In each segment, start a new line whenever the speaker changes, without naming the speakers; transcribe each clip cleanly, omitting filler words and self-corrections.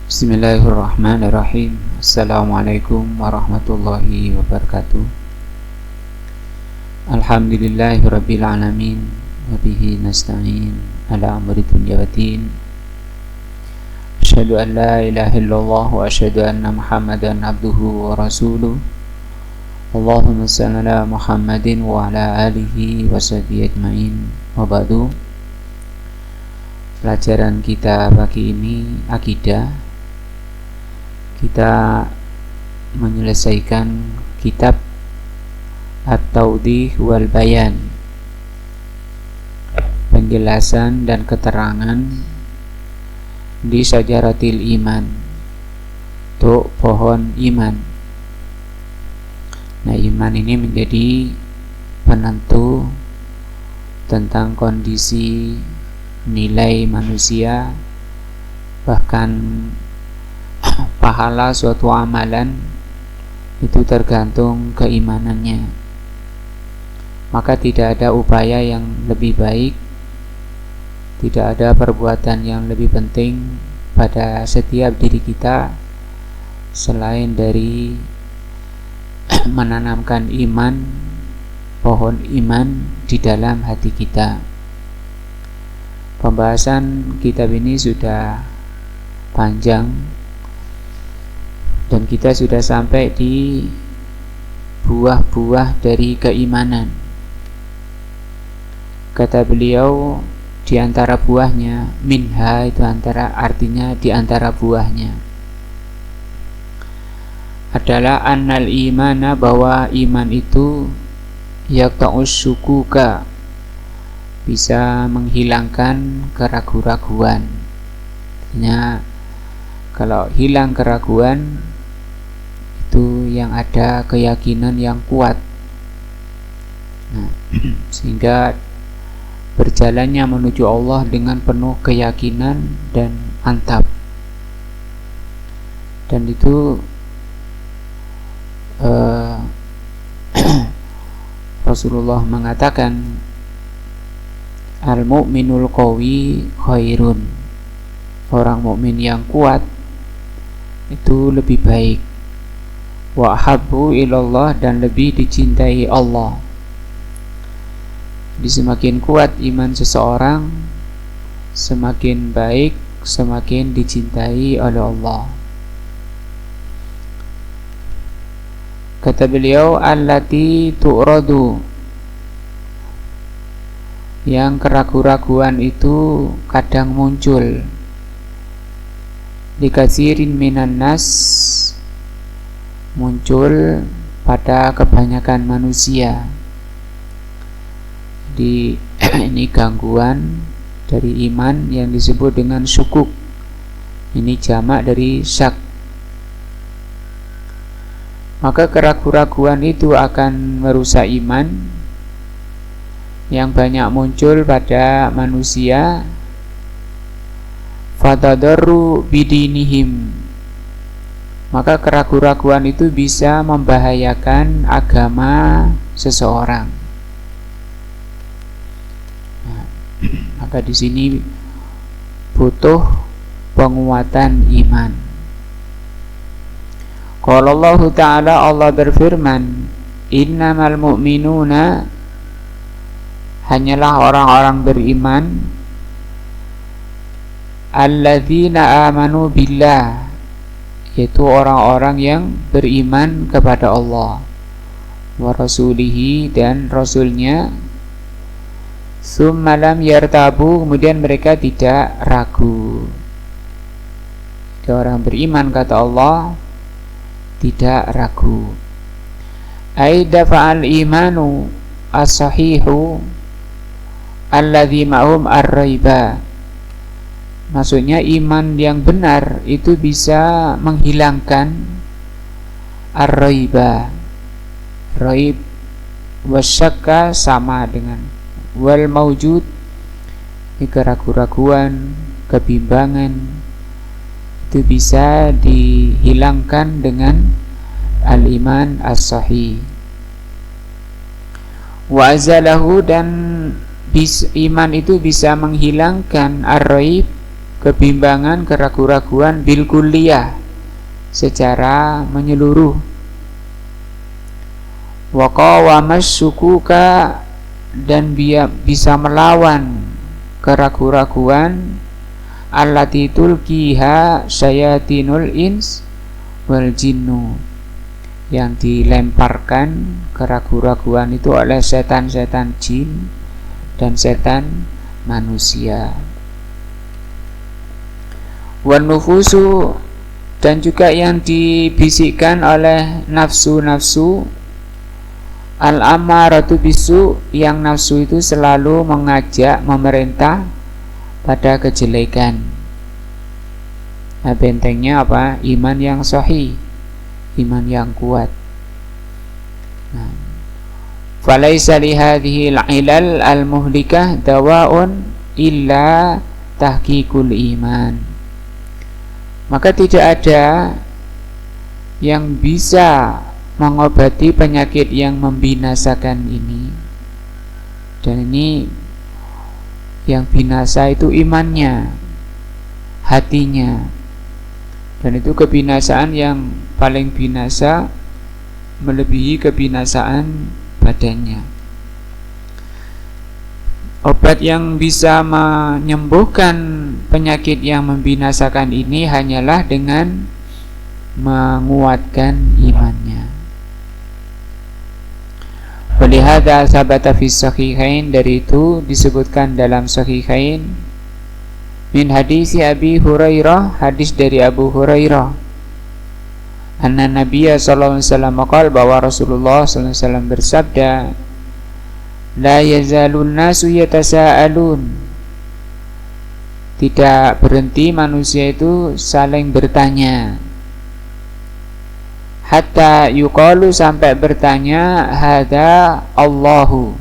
Bismillahirrahmanirrahim. Assalamualaikum warahmatullahi wabarakatuh. Alhamdulillahirabbil alamin wa bihi nasta'in ala amri dunya waddin. Asyhadu an la ilaha illallah wa asyhadu anna Muhammadan abduhu wa rasuluh. Allahumma shalli ala Muhammadin wa ala alihi wa sahbihi ajmain. Wa ba'du. Pelajaran kita pagi ini akidah. Kita menyelesaikan kitab At-Tawdih wal Bayan, penjelasan dan keterangan di Syajaratil Iman, untuk pohon iman. Nah, iman ini menjadi penentu tentang kondisi nilai manusia, bahkan pahala suatu amalan itu tergantung keimanannya. Maka tidak ada upaya yang lebih baik, tidak ada perbuatan yang lebih penting pada setiap diri kita selain dari menanamkan iman, pohon iman di dalam hati kita. Pembahasan kitab ini sudah panjang dan kita sudah sampai di buah-buah dari keimanan. Kata beliau, di antara buahnya, minha itu artinya di antara buahnya adalah annal imana, bahwa iman itu yaqta'us syukuka, bisa menghilangkan keraguan-raguan. Artinya kalau hilang keraguan, itu yang ada keyakinan yang kuat. Nah, sehingga berjalannya menuju Allah dengan penuh keyakinan dan mantap. Dan itu Rasulullah mengatakan, al-mu'minul qawi khairun, orang mukmin yang kuat itu lebih baik, wa habbu ilallah, dan lebih dicintai Allah. Jadi semakin kuat iman seseorang, semakin baik, semakin dicintai oleh Allah. Kata beliau, allati tu'radu, yang keraguan-raguan itu kadang muncul, dikatsirin minan nas, muncul pada kebanyakan manusia. Ini gangguan dari iman yang disebut dengan syukuk. Ini jamak dari syak. Maka keraguan-raguan itu akan merusak iman yang banyak muncul pada manusia. Fatadarru bidinihim, maka keraguan-raguan itu bisa membahayakan agama seseorang. Nah, maka di sini butuh penguatan iman. Qala Allah Ta'ala, Allah berfirman, innamal mu'minuna, hanyalah orang-orang beriman, alladzina amanu billah, yaitu orang-orang yang beriman kepada Allah, wa rasulihi, dan rasulnya, summa lam yartabu, kemudian mereka tidak ragu. Jadi orang beriman, kata Allah, tidak ragu. Aida fa'al imanu as-sahihu alladzi ma'hum ar-raiba, maksudnya iman yang benar itu bisa menghilangkan ar-raiba. Raib wasyakka sama dengan wal maujud, keraguan-raguan, kebimbangan, itu bisa dihilangkan dengan al-iman as-sahih. Wa azalahu, dan iman itu bisa menghilangkan ar-raib, kebimbangan, keraguan-raguan bil kulliyah, secara menyeluruh. Wa qawamas syukuka, dan bisa melawan keraguan-raguan allati tulkiha syayatinul ins wal jinnu, yang dilemparkan keraguan-raguan itu oleh setan-setan jin dan setan manusia. Wan nufusu, dan juga yang dibisikkan oleh nafsu-nafsu al-ammaratu bisu, yang nafsu itu selalu mengajak, memerintah pada kejelekan. Nah, bentengnya apa? Iman yang sahih, iman yang kuat. Nah, falaisa li hadhihi al-ilal al-muhlikah dawaun illa tahqiqul iman. Maka tidak ada yang bisa mengobati penyakit yang membinasakan ini. Dan ini yang binasa itu imannya, hatinya. Dan itu kebinasaan yang paling binasa, melebihi kebinasaan badannya. Obat yang bisa menyembuhkan penyakit yang membinasakan ini hanyalah dengan menguatkan imannya. Walihada sabata fi sahihain, dari itu disebutkan dalam sahihain min hadisi Abi Hurairah, hadis dari Abu Hurairah, anna Nabiya sallallahu alaihi wasallam qala, bahwa Rasulullah sallallahu alaihi wasallam bersabda, la yazalun nasu yatasaalun, tidak berhenti manusia itu saling bertanya, hatta yuqalu, sampai bertanya, hada Allahu,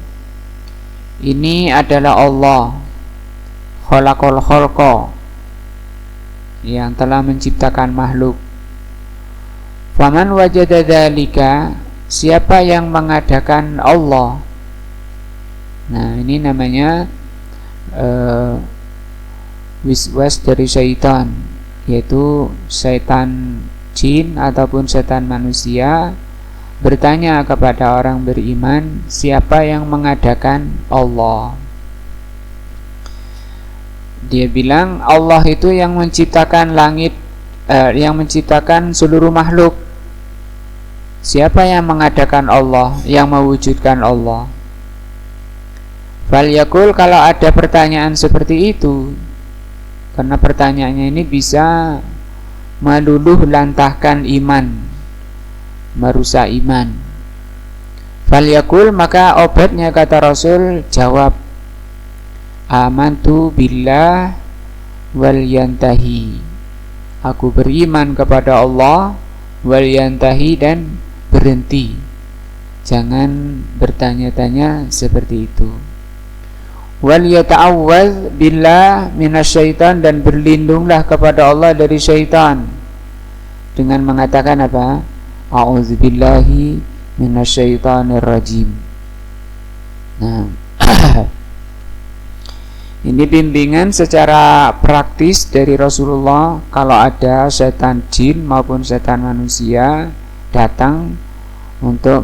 ini adalah Allah, khalaqal khalqa, yang telah menciptakan makhluk. Faman wajada dzalika, siapa yang mengadakan Allah. Nah, ini namanya wiswas dari syaitan, yaitu syaitan jin ataupun setan manusia bertanya kepada orang beriman, siapa yang mengadakan Allah. Dia bilang, Allah itu yang menciptakan langit, yang menciptakan seluruh makhluk. Siapa yang mengadakan Allah, yang mewujudkan Allah? Falyakul, kalau ada pertanyaan seperti itu, karena pertanyaannya ini bisa meluluh lantahkan iman, merusak iman. Falyakul, maka obatnya, kata Rasul, jawab, amantu billah wal yantahi, aku beriman kepada Allah, wal yantahi, dan berhenti. Jangan bertanya-tanya seperti itu. Wal yata'awwaz billah minasyaitan, dan berlindunglah kepada Allah dari syaitan dengan mengatakan apa? A'udzubillahi minasyaitonir rajim. Nah, ini bimbingan secara praktis dari Rasulullah. Kalau ada setan jin maupun setan manusia datang untuk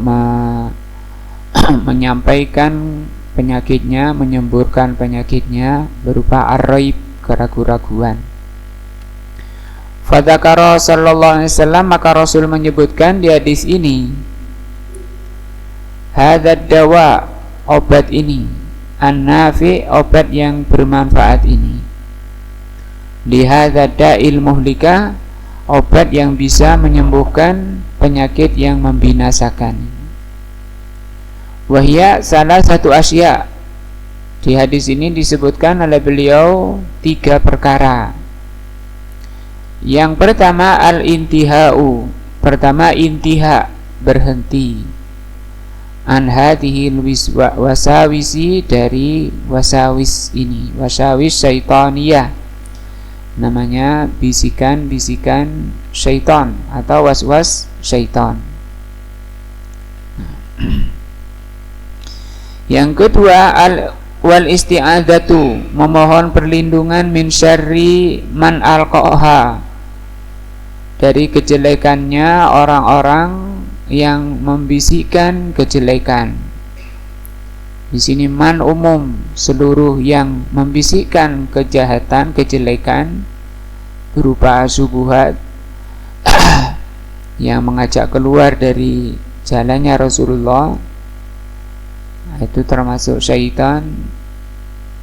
menyampaikan penyakitnya, menyembuhkan penyakitnya berupa ar-raib, keraguan-raguan. Fadzakara sallallahu alaihi wasallam, maka Rasul menyebutkan di hadis ini, hadzal dawa, obat ini, an-nafi, obat yang bermanfaat ini, li hadzal da'il muhlika, obat yang bisa menyembuhkan penyakit yang membinasakan. Wahya salah satu asya, di hadis ini disebutkan oleh beliau 3 perkara. Yang pertama al-intihau, pertama intiha, berhenti, an hadhil wasawisi, dari wasawis ini, wasawis syaitaniyah, namanya bisikan-bisikan syaitan atau waswas syaitan. Yang kedua wal isti'adzatu, memohon perlindungan min syarri man alqaha, dari kejelekannya orang-orang yang membisikkan kejelekan. Di sini man umum, seluruh yang membisikkan kejahatan, kejelekan berupa syubhat yang mengajak keluar dari jalannya Rasulullah, itu termasuk syaitan,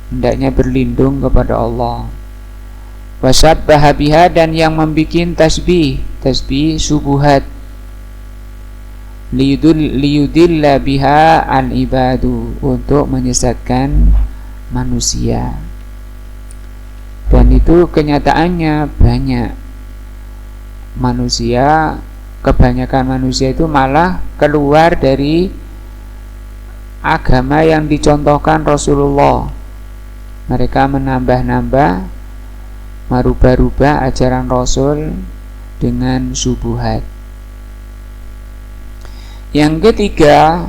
hendaknya berlindung kepada Allah. Wasyabbaha biha, dan yang membikin tasbih syubhat, liyudilla biha al ibadu, untuk menyesatkan manusia. Dan itu kenyataannya banyak manusia, kebanyakan manusia itu malah keluar dari agama yang dicontohkan Rasulullah. Mereka menambah-nambah, merubah-rubah ajaran Rasul dengan syubhat. Yang ketiga,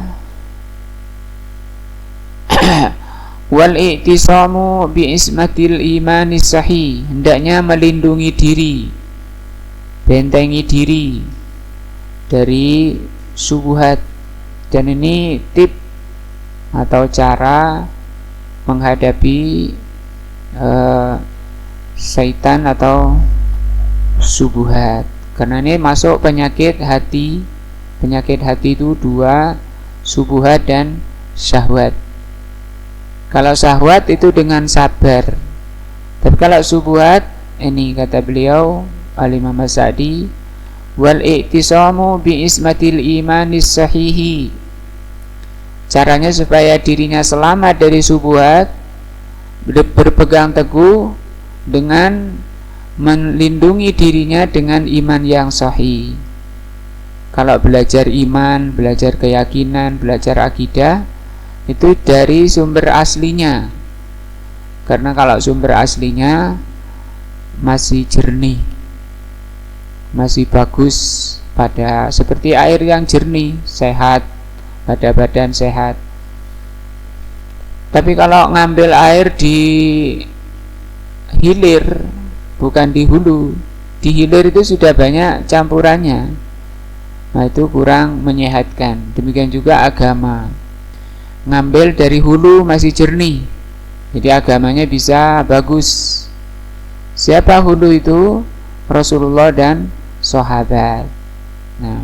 wal i'tisamu bi ismatil imanis sahih, hendaknya melindungi diri, bentengi diri dari syubhat. Dan ini tip atau cara menghadapi syaitan atau syubhat. Karena ini masuk penyakit hati. Penyakit hati itu dua, syubhat dan syahwat. Kalau syahwat itu dengan sabar, tapi kalau syubhat, ini kata beliau Al-Imam As-Sa'di, wal i'tisamu bi ismatil imanis sahihi, caranya supaya dirinya selamat dari syubhat, berpegang teguh dengan melindungi dirinya dengan iman yang sahih. Kalau belajar iman, belajar keyakinan, belajar akidah, itu dari sumber aslinya. Karena kalau sumber aslinya masih jernih, masih bagus, pada seperti air yang jernih, sehat, pada badan sehat. Tapi kalau ngambil air di hilir, bukan di hulu, di hilir itu sudah banyak campurannya, nah itu kurang menyehatkan. Demikian juga agama, ngambil dari hulu masih jernih, jadi agamanya bisa bagus. Siapa hulu itu? Rasulullah dan sahabat. Nah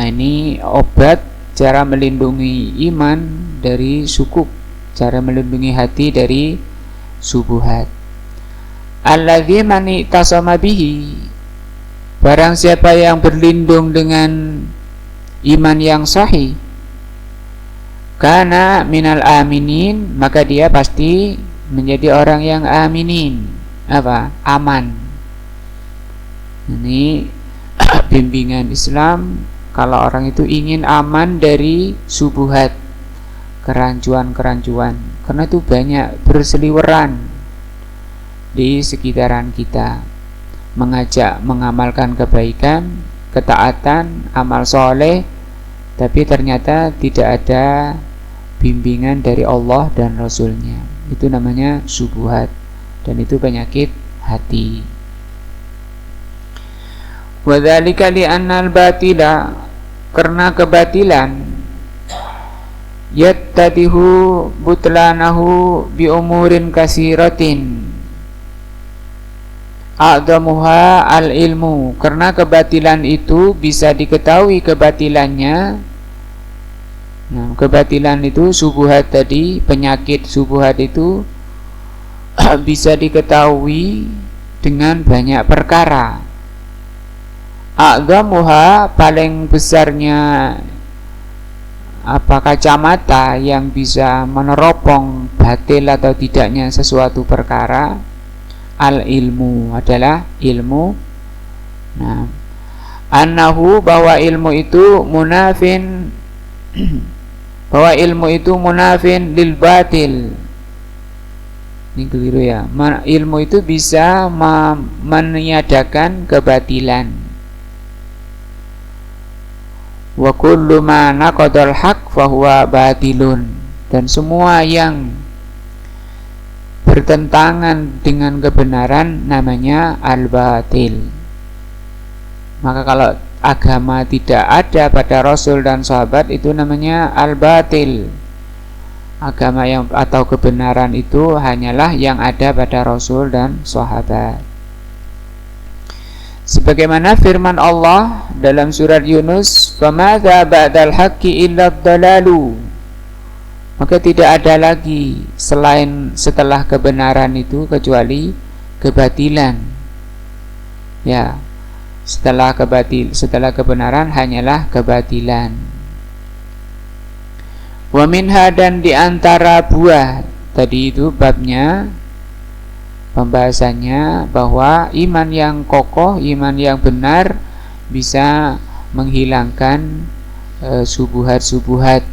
ini obat, cara melindungi iman dari syukuk, cara melindungi hati dari syubhat. Alladzi man itasama bihi, barang siapa yang berlindung dengan iman yang sahih, kana minal aminin, maka dia pasti menjadi orang yang aminin. Apa? Aman. Ini bimbingan Islam, kalau orang itu ingin aman dari syubhat, kerancuan-kerancuan, karena itu banyak berseliweran di sekitaran kita, mengajak mengamalkan kebaikan, ketaatan, amal soleh, tapi ternyata tidak ada bimbingan dari Allah dan Rasulnya. Itu namanya syubhat, dan itu penyakit hati. Wadzalika li'annal batila, karena kebatilan, yattadihu butlanahu bi umurin kasiratin a'damuha al-ilmu, karena kebatilan itu bisa diketahui kebatilannya. Nah, kebatilan itu syubhat tadi, penyakit syubhat itu bisa diketahui dengan banyak perkara. A'damuha, paling besarnya kacamata yang bisa meneropong batil atau tidaknya sesuatu perkara, al-ilmu, adalah ilmu. Nah, annahu, bahwa ilmu itu munafin bahwa ilmu itu munafin lil batil. Ini keliru ya. Ilmu itu bisa meniadakan kebatilan. Wa kullu ma naqadal haq fahuwa batilun. Dan semua yang bertentangan dengan kebenaran namanya al-batil. Maka kalau agama tidak ada pada Rasul dan sahabat itu namanya al-batil. Agama yang atau kebenaran itu hanyalah yang ada pada Rasul dan sahabat. Sebagaimana firman Allah dalam surat Yunus, "Famadza ba'dal haqqi illa ad-dalalu." Maka tidak ada lagi setelah kebenaran itu kecuali kebatilan. Ya, setelah kebenaran hanyalah kebatilan. Wa minha, dan diantara buah, tadi itu babnya pembahasannya bahwa iman yang kokoh, iman yang benar bisa menghilangkan subuhat-subuhat.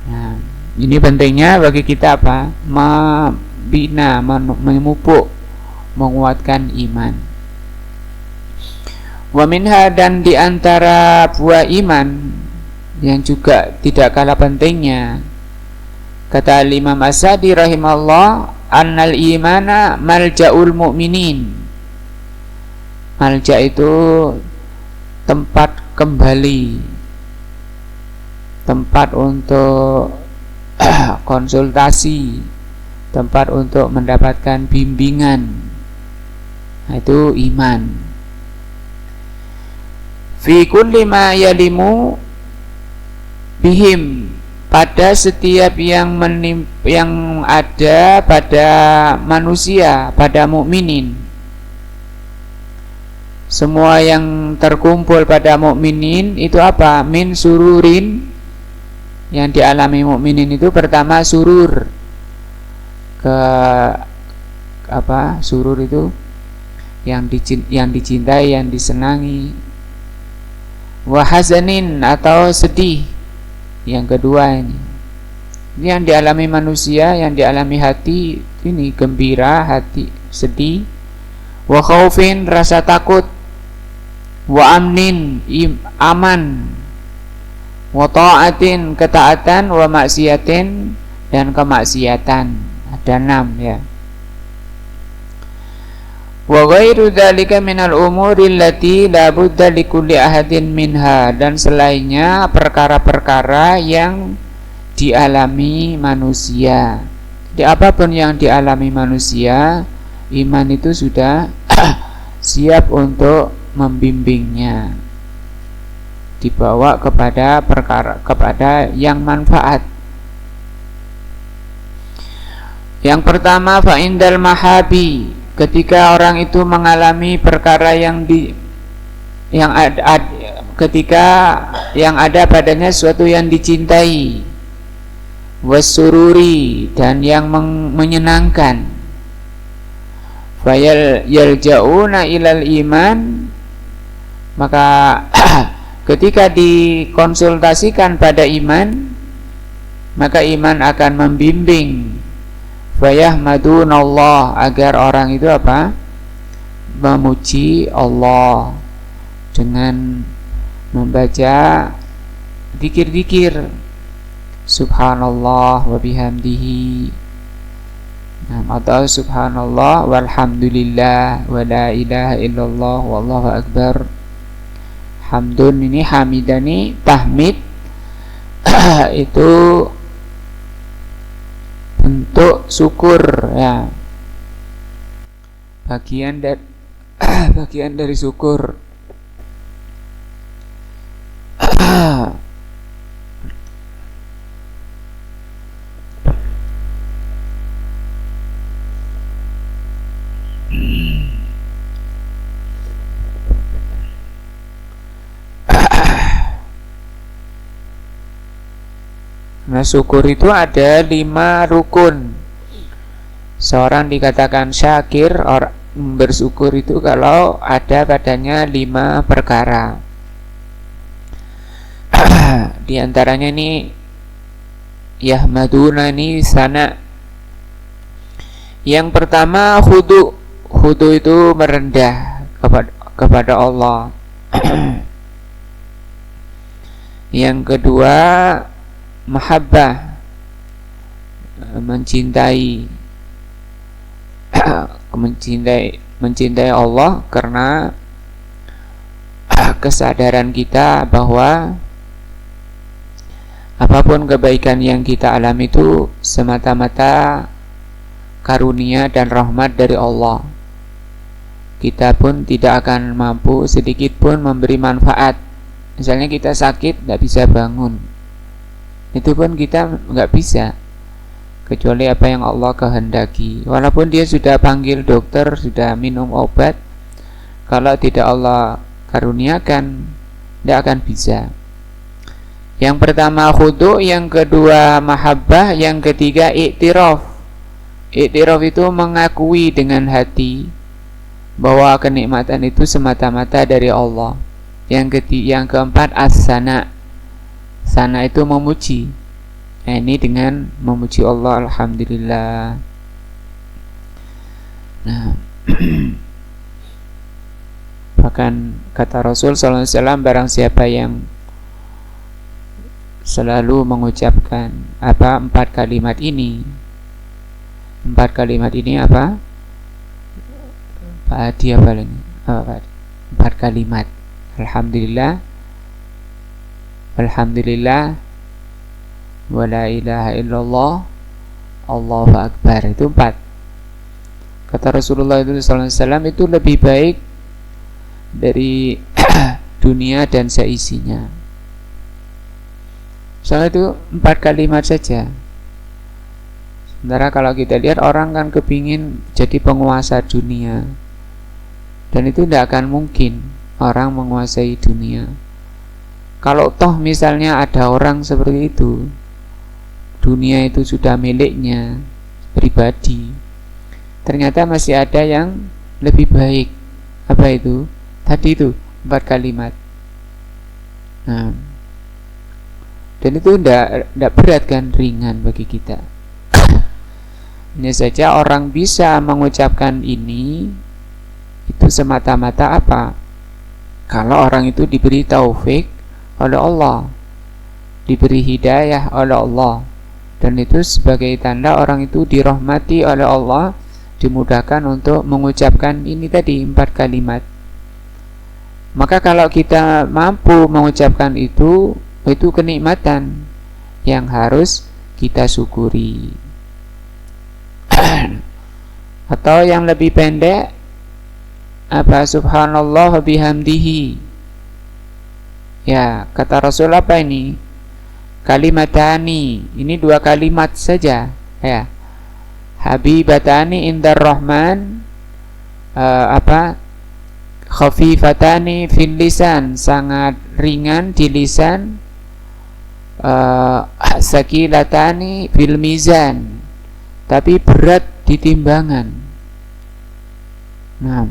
Nah, ini pentingnya bagi kita apa? Membina, memupuk, menguatkan iman. Wa minha, dan diantara buah iman yang juga tidak kalah pentingnya, kata Imam As-Sadi rahimahullah, annal imana malja'ul mu'minin. Malja itu tempat kembali, tempat untuk konsultasi, tempat untuk mendapatkan bimbingan. Nah, itu iman. Fi kulli ma yalimu bihim, pada setiap yang ada pada manusia, pada mukminin. Semua yang terkumpul pada mukminin itu apa? Min sururin, yang dialami mukminin itu pertama surur. Surur itu yang dicintai, yang disenangi. Wahazanin, atau sedih. Yang kedua ini yang dialami manusia, yang dialami hati ini gembira, hati sedih. Wa khaufin, rasa takut. Wa amnin, aman. Wa ta'atin, ketaatan. Wa maksiatin, dan kemaksiatan. Ada 6 ya. Wa ghairu dzalika minal umuri allati la budda likulli ahadin minha, dan selainnya perkara-perkara yang dialami manusia. Jadi apapun yang dialami manusia, iman itu sudah siap untuk membimbingnya, dibawa kepada yang manfaat. Yang pertama, fa indal mahabi, ketika orang itu mengalami perkara ketika yang ada padanya sesuatu yang dicintai, wasururi, dan yang menyenangkan, fayal yalja'una ilal iman, maka ketika dikonsultasikan pada iman, maka iman akan membimbing. Fayahmadunallah, agar orang itu apa? Memuji Allah dengan membaca zikir-zikir, subhanallah wa bihamdihi, atau subhanallah walhamdulillah wa la ilaha illallah wallahu akbar. Hamdun ini hamidani, tahmid itu bentuk syukur ya, bagian dari syukur. Nah, syukur itu ada 5 rukun. Seorang dikatakan syakir, orang bersyukur itu kalau ada padanya 5 perkara. Di antaranya ini yahmaduna, ini sana. Yang pertama khudu. Khudu itu merendah kepada Allah. Yang kedua, mahabbah, mencintai mencintai Allah karena kesadaran kita bahwa apapun kebaikan yang kita alami itu semata-mata karunia dan rahmat dari Allah. Kita pun tidak akan mampu sedikit pun memberi manfaat. Misalnya kita sakit, tidak bisa bangun, itu pun kita nggak bisa, kecuali apa yang Allah kehendaki. Walaupun dia sudah panggil dokter, sudah minum obat, kalau tidak Allah karuniakan, tidak akan bisa. Yang pertama khudu', yang kedua mahabbah, yang ketiga iktiraf. Iktiraf itu mengakui dengan hati bahwa kenikmatan itu semata-mata dari Allah. Yang keempat as-sana. Sana itu memuji. Nah, ini dengan memuji Allah, alhamdulillah. Nah, bahkan kata Rasul sallallahu alaihi wasallam, barang siapa yang selalu mengucapkan empat kalimat ini apa? Pak Adi apa ini? Empat kalimat. Alhamdulillah, alhamdulillah, wa la ilaha illallah, Allahu akbar. Itu 4. Kata Rasulullah itu sallallahu alaihi wasallam, itu lebih baik dari dunia dan seisinya. Soalnya itu 4 kalimat saja. Sementara kalau kita lihat orang kan kepingin jadi penguasa dunia, dan itu tidak akan mungkin orang menguasai dunia. Kalau toh misalnya ada orang seperti itu, dunia itu sudah miliknya pribadi, ternyata masih ada yang lebih baik. Apa itu? Tadi itu 4 kalimat. Nah, dan itu tidak berat kan, ringan bagi kita. Hanya saja orang bisa mengucapkan ini itu semata-mata apa? Kalau orang itu diberi taufik oleh Allah, diberi hidayah oleh Allah, dan itu sebagai tanda orang itu dirahmati oleh Allah, dimudahkan untuk mengucapkan ini tadi 4 kalimat. Maka kalau kita mampu mengucapkan itu kenikmatan yang harus kita syukuri. Atau yang lebih pendek, apa? Subhanallah bihamdihi. Ya, kata Rasul apa ini? Kalimatani. Ini 2 kalimat saja, ya. Habibatani indar rahman, khafifatani fil lisan, sangat ringan di lisan, sakilatani fil mizan, tapi berat di timbangan. Nah,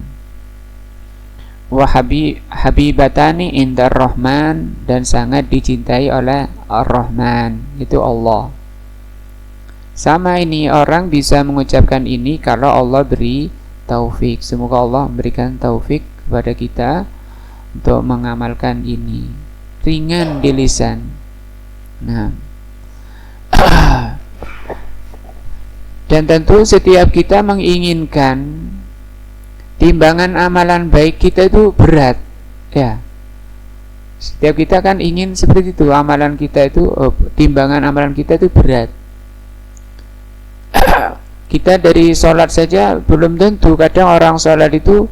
wa habibatani indar rahman, dan sangat dicintai oleh ar-rahman, itu Allah. Sama ini, orang bisa mengucapkan ini kalau Allah beri taufik. Semoga Allah memberikan taufik kepada kita untuk mengamalkan ini. Ringan di lisan. Nah, dan tentu setiap kita menginginkan timbangan amalan baik kita itu berat, ya. Setiap kita kan ingin seperti itu, amalan kita itu, timbangan amalan kita itu berat. Kita dari sholat saja belum tentu. Kadang orang sholat itu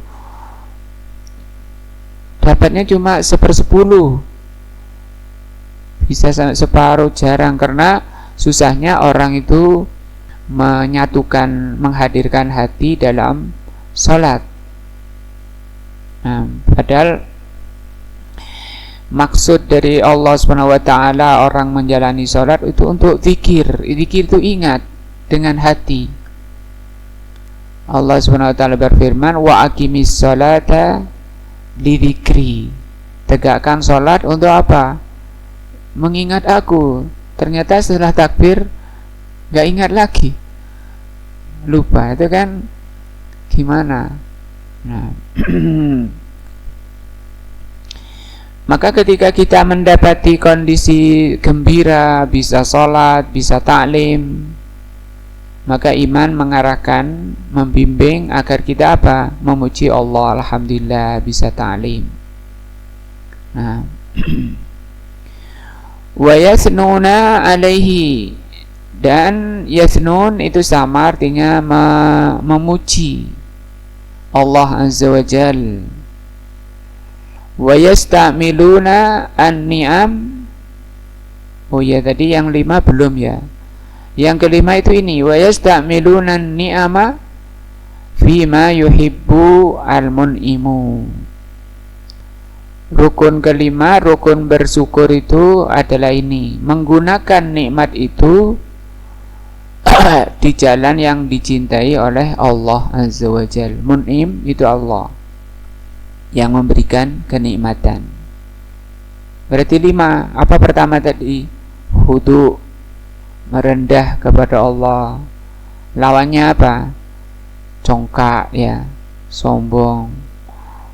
dapatnya cuma 1/10, bisa sampai separuh, jarang, karena susahnya orang itu menyatukan, menghadirkan hati dalam sholat. Nah, padahal maksud dari Allah SWT orang menjalani sholat itu untuk zikir. Zikir itu ingat dengan hati. Allah SWT berfirman, wa aqimis sholata lidzikri. Tegakkan sholat untuk apa? Mengingat aku. Ternyata setelah takbir gak ingat lagi, lupa. Itu kan gimana? Nah, Maka ketika kita mendapati kondisi gembira, bisa sholat, bisa taklim, maka iman mengarahkan, membimbing agar kita apa? Memuji Allah, alhamdulillah bisa taklim. Nah, wa yasnuna alaihi, dan yasnun itu sama artinya memuji Allah azza wa jal. Wa yastamiluna an-ni'am. Oh ya, tadi yang 5 belum ya. Yang kelima itu ini, wa yastamiluna an-ni'ama fima yuhibbu al-mun'imu. Rukun kelima, rukun bersyukur itu adalah ini, menggunakan nikmat itu di jalan yang dicintai oleh Allah azza wa jal. Mun'im itu Allah yang memberikan kenikmatan. Berarti 5. Apa pertama tadi? Khudu, merendah kepada Allah. Lawannya apa? Congkak ya, sombong.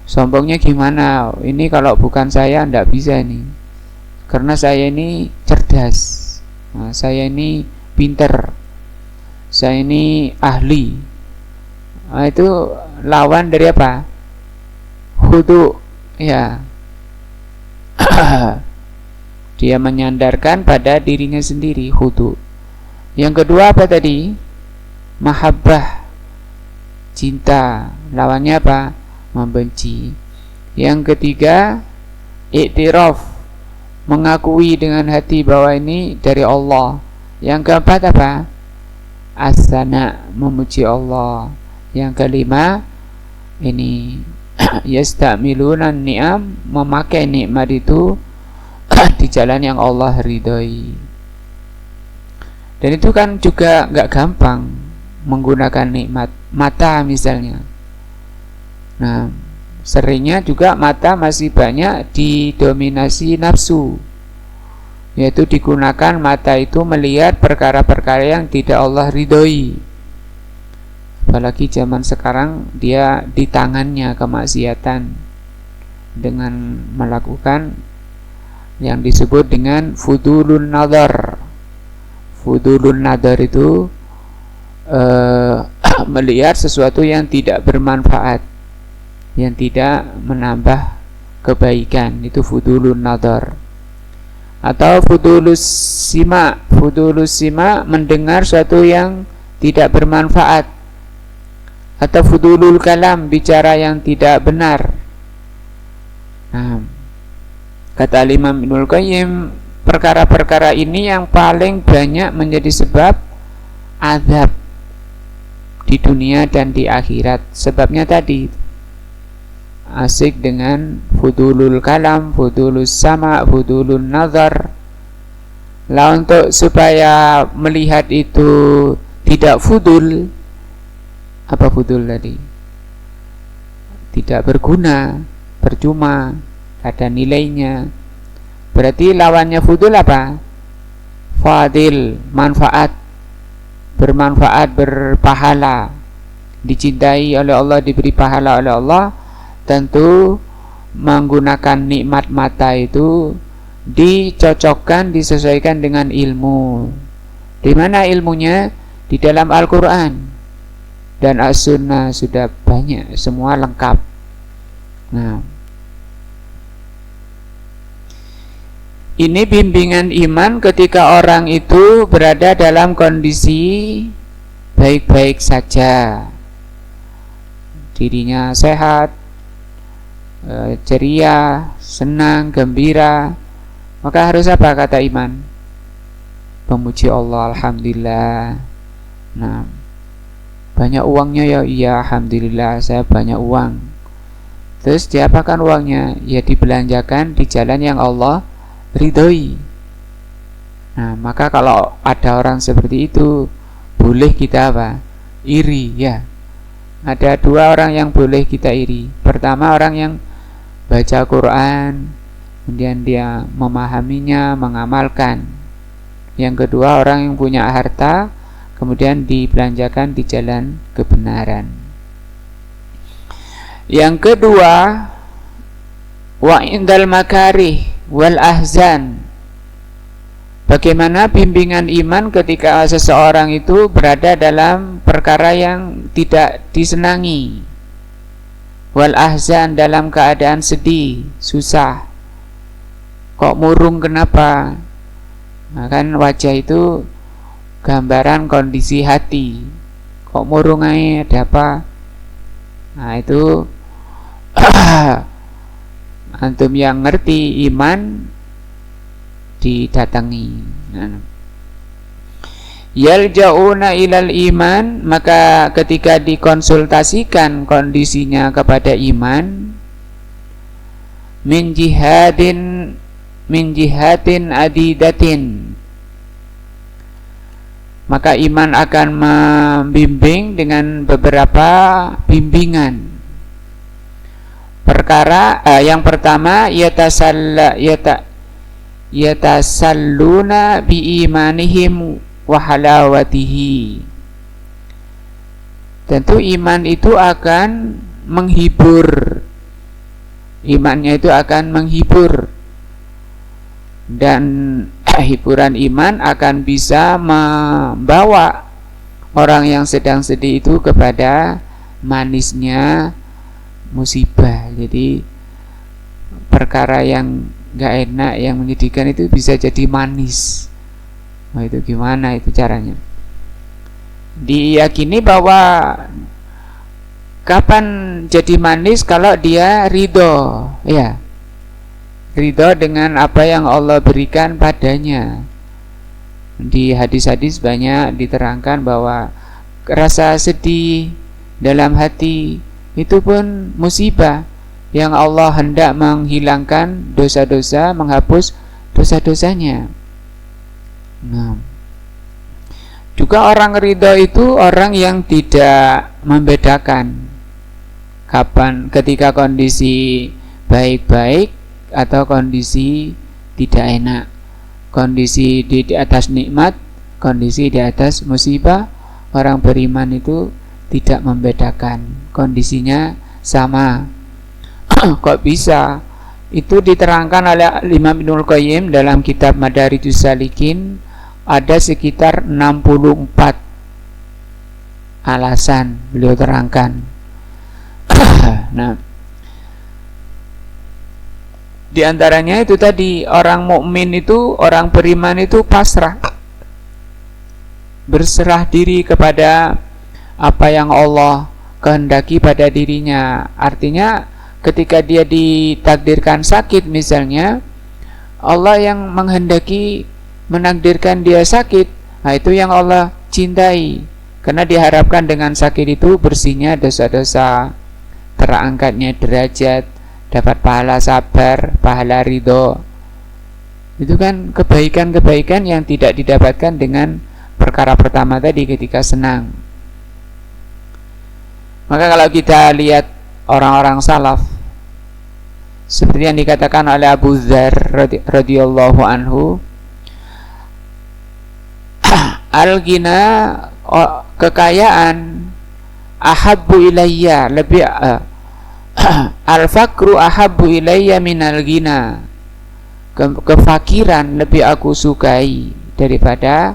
Sombongnya gimana? Ini kalau bukan saya ndak bisa ini. Karena saya ini cerdas. Nah, saya ini pinter. Saya ini ahli. Nah, itu lawan dari apa? Khudu ya. Dia menyandarkan pada dirinya sendiri, khudu. Yang kedua apa tadi? Mahabbah, cinta. Lawannya apa? Membenci. Yang ketiga, iktiraf, mengakui dengan hati bahwa ini dari Allah. Yang keempat apa? As-sana, memuji Allah. Yang kelima ini yastamiluna ni'am, memakai nikmat itu di jalan yang Allah ridhoi. Dan itu kan juga nggak gampang menggunakan nikmat. Mata misalnya, nah seringnya juga mata masih banyak didominasi nafsu, yaitu digunakan mata itu melihat perkara-perkara yang tidak Allah ridhoi. Apalagi zaman sekarang dia di tangannya kemaksiatan dengan melakukan yang disebut dengan fudulun nadar. Fudulun nadar itu melihat sesuatu yang tidak bermanfaat, yang tidak menambah kebaikan, itu fudulun nadar. Atau fudulus sima. Fudulus sima, mendengar sesuatu yang tidak bermanfaat. Atau fudulul kalam, bicara yang tidak benar. Nah, kata Imam Ibnul Qayyim, perkara-perkara ini yang paling banyak menjadi sebab azab di dunia dan di akhirat. Sebabnya tadi asik dengan fudulul kalam, fudulus sama, fudulun nazar. Lah untuk supaya melihat itu tidak fudul, apa fudul tadi? Tidak berguna, percuma, ada nilainya. Berarti lawannya fudul apa? Fadil, manfaat, bermanfaat, berpahala, dicintai oleh Allah, diberi pahala oleh Allah. Tentu menggunakan nikmat mata itu dicocokkan, disesuaikan dengan ilmu. Di mana ilmunya? Di dalam Al-Quran dan As-Sunnah, sudah banyak, semua lengkap. Nah, ini bimbingan iman ketika orang itu berada dalam kondisi baik-baik saja, dirinya sehat, ceria, senang, gembira. Maka harus apa kata iman? Memuji Allah, alhamdulillah. Nah, banyak uangnya ya, iya alhamdulillah saya banyak uang. Terus diapakan uangnya? Ya dibelanjakan di jalan yang Allah ridhoi. Nah, maka kalau ada orang seperti itu, boleh kita apa? Iri ya. Ada 2 orang yang boleh kita iri. Pertama, orang yang baca Quran, kemudian dia memahaminya, mengamalkan. Yang kedua, orang yang punya harta, kemudian dibelanjakan di jalan kebenaran. Yang kedua, wa indal makarih wal ahzan. Bagaimana bimbingan iman ketika seseorang itu berada dalam perkara yang tidak disenangi, wal ahzan, dalam keadaan sedih, susah. Kok murung, kenapa? Nah, kan wajah itu gambaran kondisi hati. Kok murung aja, ada apa? Nah itu antum yang ngerti iman didatangi. Nah, yalja'una ilal iman, maka ketika dikonsultasikan kondisinya kepada iman, min jihatin adidatin, maka iman akan membimbing dengan beberapa bimbingan. Perkara yang pertama, yatasalluna biimanihim wa halawatihi. Tentu iman itu akan menghibur. Imannya itu akan menghibur, dan hiburan iman akan bisa membawa orang yang sedang sedih itu kepada manisnya musibah. Jadi perkara yang gak enak, yang menyedihkan itu bisa jadi manis. Nah, itu gimana itu caranya? Diyakini bahwa kapan jadi manis? Kalau dia ridho, ya, ridho dengan apa yang Allah berikan padanya. Di hadis-hadis banyak diterangkan bahwa rasa sedih dalam hati itu pun musibah yang Allah hendak menghilangkan dosa-dosa, menghapus dosa-dosanya. Nah, juga orang ridho itu orang yang tidak membedakan kapan, ketika kondisi baik-baik atau kondisi tidak enak, kondisi di atas nikmat, kondisi di atas musibah. Orang beriman itu tidak membedakan, kondisinya sama. Kok bisa? Itu diterangkan oleh Imam Ibnul Qayyim dalam kitab Madarijus Salikin. Ada sekitar 64 alasan beliau terangkan. Nah, di antaranya itu tadi, orang mukmin itu, orang beriman itu pasrah, berserah diri kepada apa yang Allah kehendaki pada dirinya. Artinya ketika dia ditakdirkan sakit misalnya, Allah yang menghendaki menakdirkan dia sakit. Nah, itu yang Allah cintai, karena diharapkan dengan sakit itu bersihnya dosa-dosa, terangkatnya derajat, dapat pahala sabar, pahala ridho. Itu kan kebaikan-kebaikan yang tidak didapatkan dengan perkara pertama tadi ketika senang. Maka kalau kita lihat orang-orang salaf, seperti yang dikatakan oleh Abu Dzar radhiyallahu anhu, al-ghina, kekayaan, ahabbu ilayya, lebih al-faqru ahabbu ilayya minal ghina, kefakiran lebih aku sukai daripada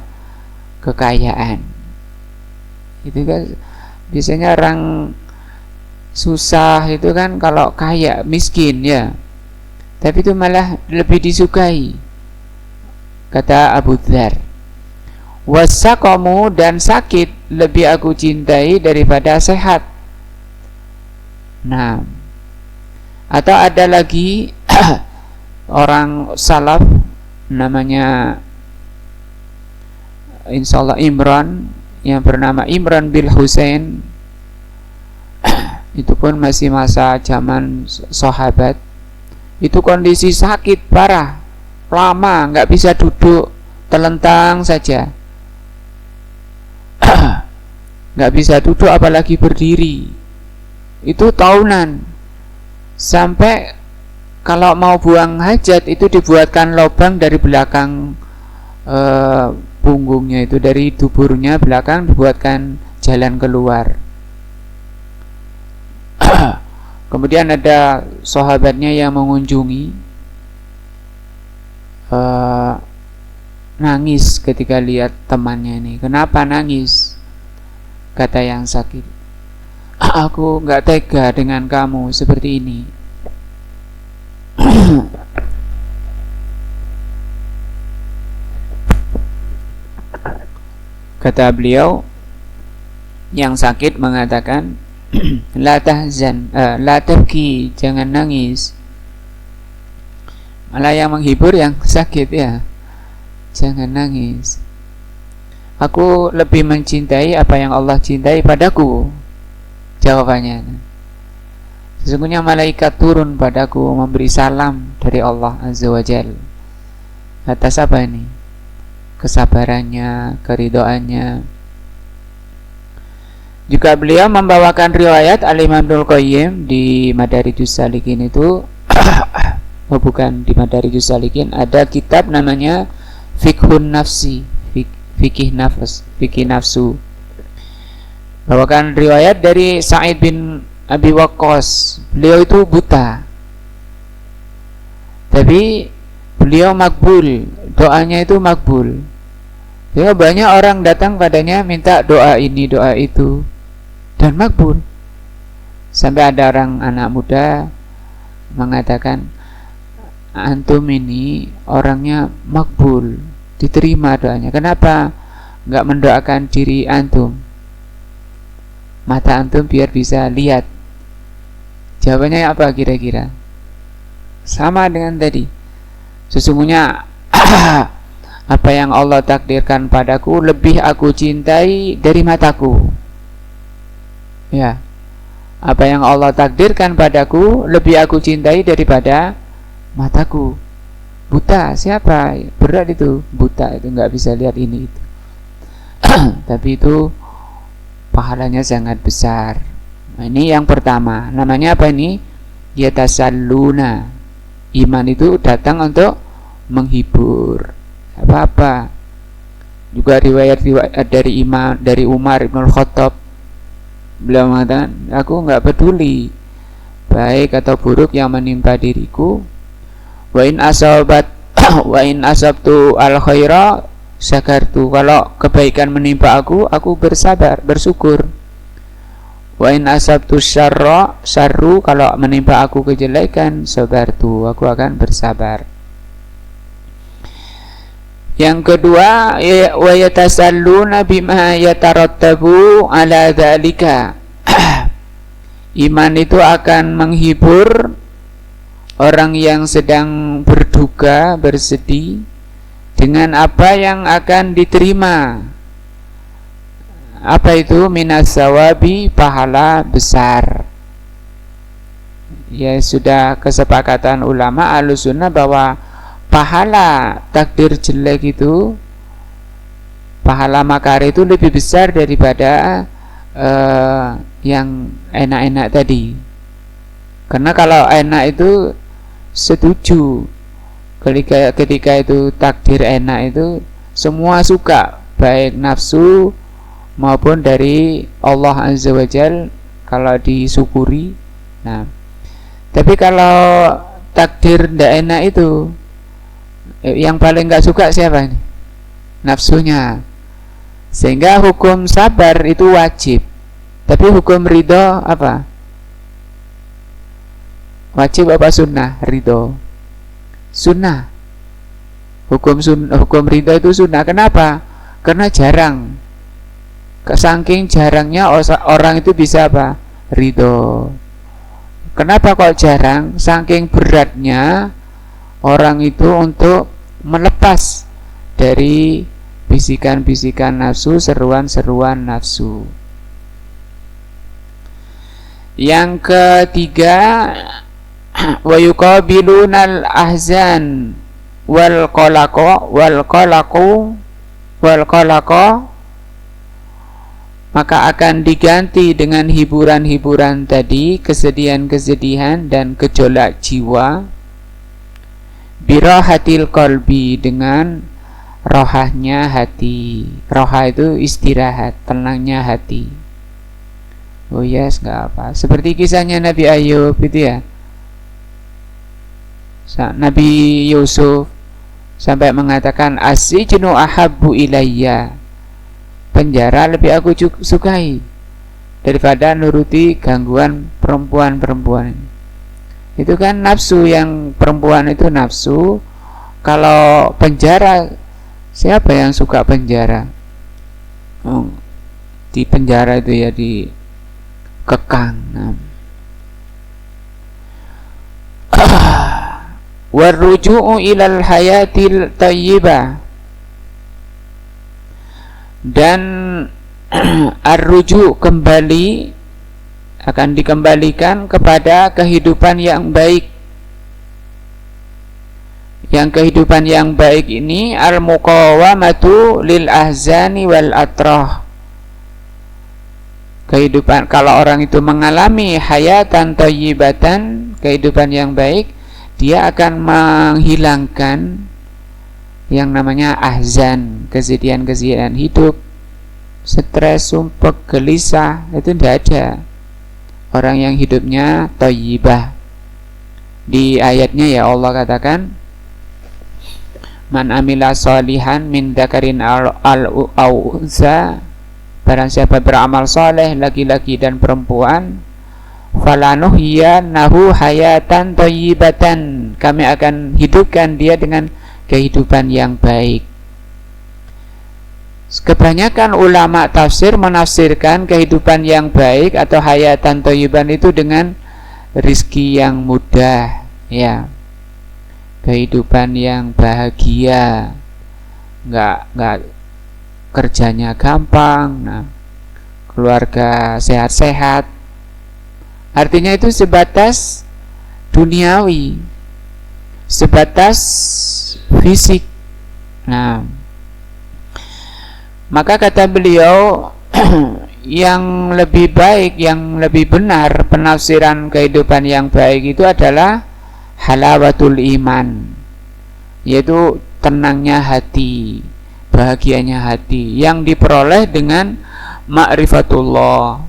kekayaan. Itu kan biasanya orang susah itu kan kalau kaya, miskin ya, tapi itu malah lebih disukai, kata Abu Dzar. Wasaqamu, dan sakit lebih aku cintai daripada sehat. Nah, atau ada lagi orang salaf namanya insyaallah Imran, yang bernama Imran bin Husain. Itu pun masih masa zaman sahabat. Itu kondisi sakit parah, lama nggak bisa duduk, telentang saja, nggak bisa duduk apalagi berdiri. Itu tahunan, sampai kalau mau buang hajat itu dibuatkan lubang dari belakang punggungnya, itu dari duburnya belakang dibuatkan jalan keluar. Kemudian ada sahabatnya yang mengunjungi, nangis ketika lihat temannya ini. Kenapa nangis? Kata yang sakit, aku nggak tega dengan kamu seperti ini. Kata beliau yang sakit mengatakan, la tahzan, la tabki, jangan nangis. Malah yang menghibur yang sakit, ya, jangan nangis. Aku lebih mencintai apa yang Allah cintai padaku. Jawabannya, sesungguhnya malaikat turun padaku memberi salam dari Allah Azza wa Jalla. Atas apa ini? Kesabarannya, keridhoannya. Juga beliau membawakan riwayat Al-Imam Ibnul Qayyim di Madarijus Salikin itu bukan di Madarijus Salikin, ada kitab namanya Fiqhun Nafsi, fikih nafsu. Bawakan riwayat dari Sa'id bin Abi Waqqas. Beliau itu buta, tapi beliau makbul, doanya itu makbul. Ya, banyak orang datang padanya minta doa ini, doa itu, dan makbul. Sampai ada orang anak muda mengatakan, antum ini orangnya makbul, diterima doanya. Kenapa nggak mendoakan diri antum? Mata antum biar bisa lihat. Jawabannya apa kira-kira? Sama dengan tadi. Sesungguhnya apa yang Allah takdirkan padaku lebih aku cintai dari mataku. Ya, apa yang Allah takdirkan padaku lebih aku cintai daripada mataku. Buta, siapa? Berat itu, buta itu nggak bisa lihat ini itu. Tapi itu pahalanya sangat besar. Nah, ini yang pertama. Namanya apa ini? Yatasalluna. Iman itu datang untuk menghibur. Apa-apa. Juga riwayat dari Umar Ibn Khattab, beliau mengatakan, aku nggak peduli baik atau buruk yang menimpa diriku. Wa in asabtu al khaira syakartu. Kalau kebaikan menimpa aku bersabar, bersyukur. Wa in asabtu syarru, kalau menimpa aku kejelekan, sabartu, aku akan bersabar. Yang kedua, wa yatasalluna bima yatarattabu ala dzalika. Iman itu akan menghibur orang yang sedang berduka, bersedih, dengan apa yang akan diterima. Apa itu? Minas sawabi, pahala besar. Ya, sudah kesepakatan ulama Ahlussunnah bahwa pahala takdir jelek itu, pahala makar itu lebih besar daripada yang enak-enak tadi. Karena kalau enak itu setuju, ketika itu takdir enak itu semua suka, baik nafsu maupun dari Allah Azza wa Jal kalau disyukuri. Nah, tapi kalau takdir tidak enak itu, yang paling gak suka siapa ini? Nafsunya. Sehingga hukum sabar itu wajib. Tapi hukum ridho apa? Wajib apa sunnah? Ridho. Sunnah. Hukum ridho itu sunnah. Kenapa? Karena jarang. Saking jarangnya orang itu bisa apa? Ridho. Kenapa kok jarang? Saking beratnya orang itu untuk melepas dari bisikan-bisikan nafsu, seruan-seruan nafsu. Yang ketiga, wa yuqabilunal ahzan wal qalaqo, maka akan diganti dengan hiburan-hiburan tadi, kesedihan-kesedihan dan gejolak jiwa, birahatil qalbi, dengan rohahnya hati. Roha itu istirahat, tenangnya hati. Oh yes, nggak apa. Seperti kisahnya Nabi Ayub itu ya. Nabi Yusuf sampai mengatakan as-sijnu ahabbu ilayya, penjara lebih aku sukai daripada nuruti gangguan perempuan-perempuan. Itu kan nafsu, yang perempuan itu nafsu. Kalau penjara, siapa yang suka penjara? Di penjara itu ya dikekang. Warruju'u ilal hayatil thayyibah, dan arruju kembali, akan dikembalikan kepada kehidupan yang baik. Yang kehidupan yang baik ini al-muqawamatu lil ahzani wal atrah. Kehidupan, kalau orang itu mengalami hayatan thayyibatan, kehidupan yang baik, dia akan menghilangkan yang namanya ahzan, kesedihan-kesedihan hidup, stres, sumpek, gelisah, itu tidak ada. Orang yang hidupnya thayyibah. Di ayatnya ya Allah katakan, man amila sholihan min dzakarin aw unsa, barang siapa beramal soleh laki-laki dan perempuan, falanuhyiyannahu hayatan thayyibatan, kami akan hidupkan dia dengan kehidupan yang baik. Kebanyakan ulama tafsir menafsirkan kehidupan yang baik atau hayatan thayyiban itu dengan rizki yang mudah, ya, kehidupan yang bahagia, nggak kerjanya gampang, keluarga sehat-sehat. Artinya itu sebatas duniawi, sebatas fisik. Maka kata beliau yang lebih baik, yang lebih benar penafsiran kehidupan yang baik itu adalah halawatul iman, yaitu tenangnya hati, bahagianya hati yang diperoleh dengan ma'rifatullah,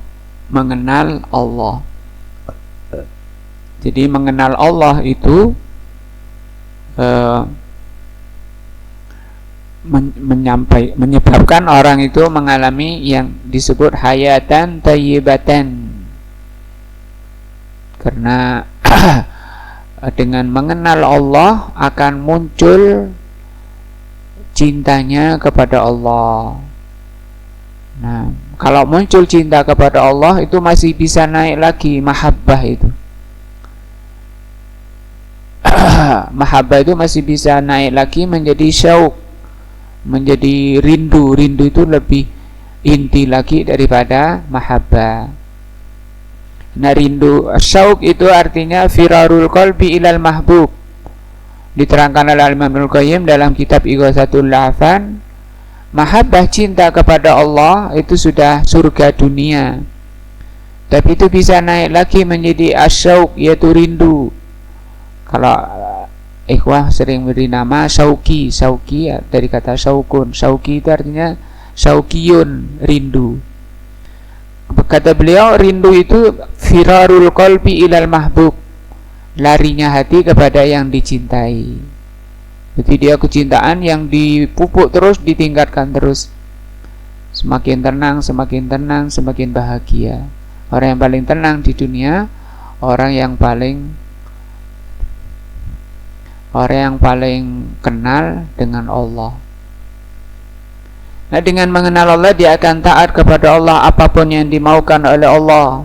mengenal Allah. Jadi mengenal Allah itu menyebabkan orang itu mengalami yang disebut hayatan thayyibatan. Karena dengan mengenal Allah akan muncul cintanya kepada Allah. Nah, kalau muncul cinta kepada Allah itu masih bisa naik lagi mahabbah itu. Mahabbah itu masih bisa naik lagi menjadi syauq, menjadi rindu. Rindu itu lebih inti lagi daripada mahabbah. Nah, rindu syauq itu artinya firarul qalbi ilal mahbub. Diterangkan oleh Imam Ibnu Qayyim dalam kitab Ighatsatul Lahfan, mahabbah cinta kepada Allah itu sudah surga dunia. Tapi itu bisa naik lagi menjadi asyauq, yaitu rindu. Kalau ikhwah sering beri nama syauqi, syauqi dari kata syaukun. Syauqi itu artinya syauqiyun, rindu. Kata beliau, rindu itu firarul qalbi ilal mahbub, larinya hati kepada yang dicintai. Jadi dia kecintaan yang dipupuk terus, ditingkatkan terus. Semakin tenang, semakin tenang, semakin bahagia. Orang yang paling tenang di dunia, orang yang paling kenal dengan Allah. Nah, dengan mengenal Allah dia akan taat kepada Allah, apapun yang dimaukan oleh Allah,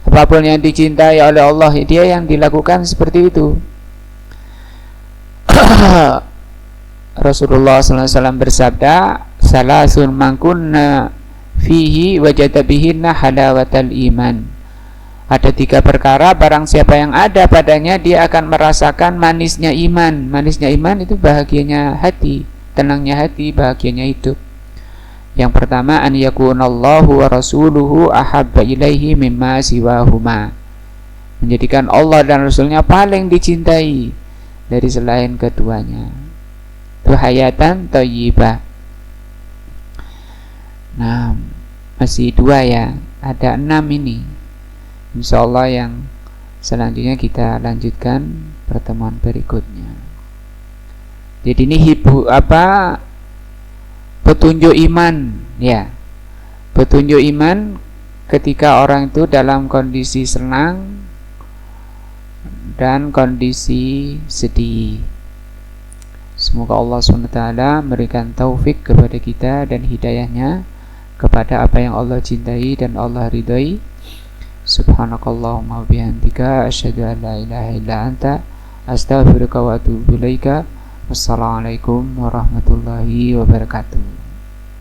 apapun yang dicintai oleh Allah, dia yang dilakukan seperti itu. Rasulullah SAW bersabda, salasun man kunna fihi wajada bihinna halawatal iman. Ada 3 perkara, barang siapa yang ada padanya dia akan merasakan manisnya iman. Manisnya iman itu bahagianya hati, tenangnya hati, bahagianya hidup. Yang pertama, an yakunallahu wa rasuluhu ahabba ilaihi mimma siwahuma, menjadikan Allah dan Rasulnya paling dicintai dari selain keduanya. Itu hayatan thayyibah. Nah, masih 2 ya. Ada 6 ini. Insyaallah yang selanjutnya kita lanjutkan pertemuan berikutnya. Jadi ini petunjuk iman ya. Petunjuk iman ketika orang itu dalam kondisi senang dan kondisi sedih. Semoga Allah SWT memberikan taufik kepada kita dan hidayahnya kepada apa yang Allah cintai dan Allah ridai. Subhanakallahumma bihamdika asyhadu an la ilaha illa anta astaghfiruka wa atubu ilaika. Wassalamualaikum warahmatullahi wabarakatuh.